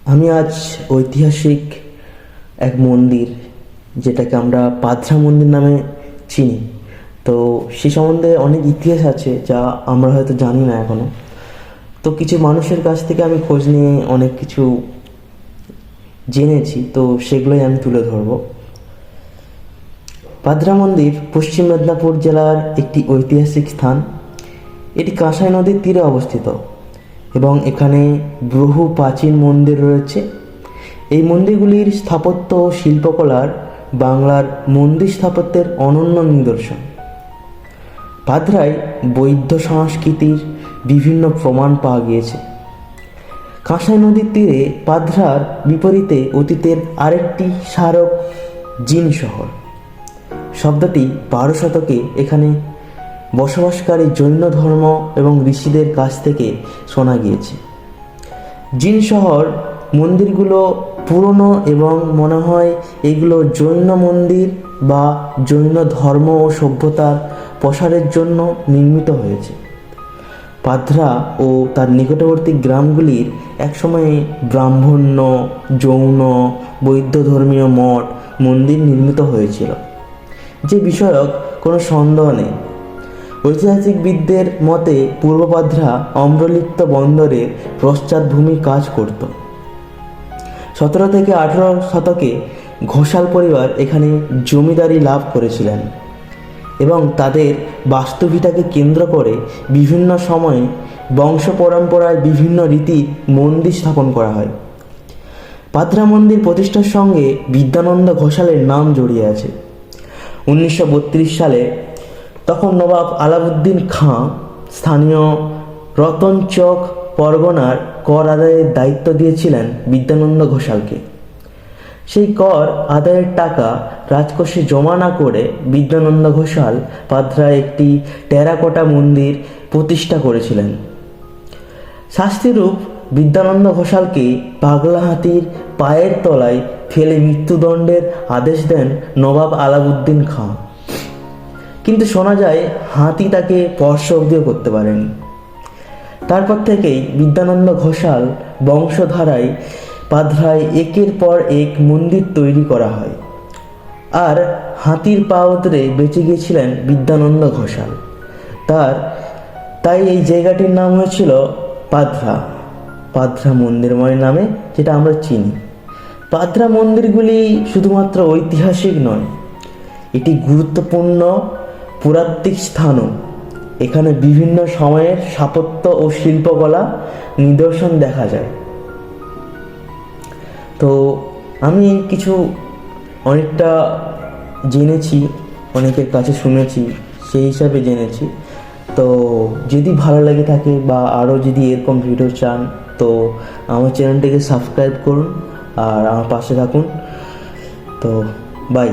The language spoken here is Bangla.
আমি আজ ঐতিহাসিক এক মন্দির, যেটাকে আমরা পাদরা মন্দির নামে চিনি, তো সে সম্বন্ধে অনেক ইতিহাস আছে যা আমরা হয়তো জানি না এখনো। তো কিছু মানুষের কাছ থেকে আমি খোঁজ নিয়ে অনেক কিছু জেনেছি, তো সেগুলোই আমি তুলে ধরব। পাদরা মন্দির পশ্চিম মেদিনীপুর জেলার একটি ঐতিহাসিক স্থান। এটি কাঁসাই নদীর তীরে অবস্থিত এবং এখানে বহু প্রাচীন মন্দির রয়েছে। এই মন্দিরগুলির স্থাপত্য ও শিল্পকলার বাংলার মন্দির স্থাপত্যের অনন্য নিদর্শন। পাদরায় বৌদ্ধ সংস্কৃতির বিভিন্ন প্রমাণ পাওয়া গিয়েছে। কাঁসাই নদীর তীরে পাদরার বিপরীতে অতীতের আরেকটি স্মারক জিন শহর। শব্দটি 12 শতকে এখানে বসবাসকারী জৈন ধর্ম এবং ঋষিদের কাছ থেকে শোনা গিয়েছে। জিন শহর মন্দিরগুলো পুরনো এবং মনে হয় এগুলো জৈন মন্দির বা জৈন ধর্ম ও সভ্যতার প্রসারের জন্য নির্মিত হয়েছে। পাদরা ও তার নিকটবর্তী গ্রামগুলির একসময়ে ব্রাহ্মণ্য, জৈন, বৌদ্ধ ধর্মীয় মঠ মন্দির নির্মিত হয়েছিল, যে বিষয়ক কোনো সন্দেহ নেই। ঐতিহাসিকবিদদের মতে পূর্ব পাদরা অম্রলিপ্ত বন্দরের পশ্চাৎভূমি কাজ করত। 17 থেকে 18 শতকে ঘোষাল পরিবার এখানে জমিদারি লাভ করেছিলেন এবং তাদের বাস্তুভিটাকে কেন্দ্র করে বিভিন্ন সময়ে বংশ পরম্পরায় বিভিন্ন রীতির মন্দির স্থাপন করা হয়। পাদরা মন্দির প্রতিষ্ঠার সঙ্গে বিদ্যানন্দ ঘোষালের নাম জড়িয়ে আছে। 1932 সালে তখন নবাব আলাউদ্দিন খাঁ স্থানীয় রতনচক পরগনার কর আদায়ের দায়িত্ব দিয়েছিলেন বিদ্যানন্দ ঘোষালকে। সেই কর আদায়ের টাকা রাজকোষে জমা না করে বিদ্যানন্দ ঘোষাল পাদরায় একটি টেরাকোটা মন্দির প্রতিষ্ঠা করেছিলেন। শাস্তিরূপ বিদ্যানন্দ ঘোষালকে পাগলা হাতির পায়ের তলায় ফেলে মৃত্যুদণ্ডের আদেশ দেন নবাব আলাউদ্দিন খাঁ, কিন্তু শোনা যায় হাতি তাকে স্পর্শ অবধিও করতে পারেনি। তারপর থেকেই বিদ্যানন্দ ঘোষাল বংশধারায় পাদরায় একের পর এক মন্দির তৈরি করা হয়, আর হাতির পা উতরে বেঁচে গিয়েছিলেন বিদ্যানন্দ ঘোষাল। তাই এই জায়গাটির নাম হয়েছিল পাদরা মন্দিরময় নামে, যেটা আমরা চিনি। পাদরা মন্দিরগুলি শুধুমাত্র ঐতিহাসিক নয়, এটি গুরুত্বপূর্ণ পুরাতাত্ত্বিক স্থানও। এখানে বিভিন্ন সময়ের স্থাপত্য ও শিল্পকলা নিদর্শন দেখা যায়। তো আমি অনেকটা জেনেছি, অনেকের কাছে শুনেছি, সেই হিসাবে জেনেছি। তো যদি ভালো লেগে থাকে বা আরও যদি এরকম ভিডিও চান, তো আমার চ্যানেলটিকে সাবস্ক্রাইব করুন আর আমার পাশে থাকুন। তো বাই।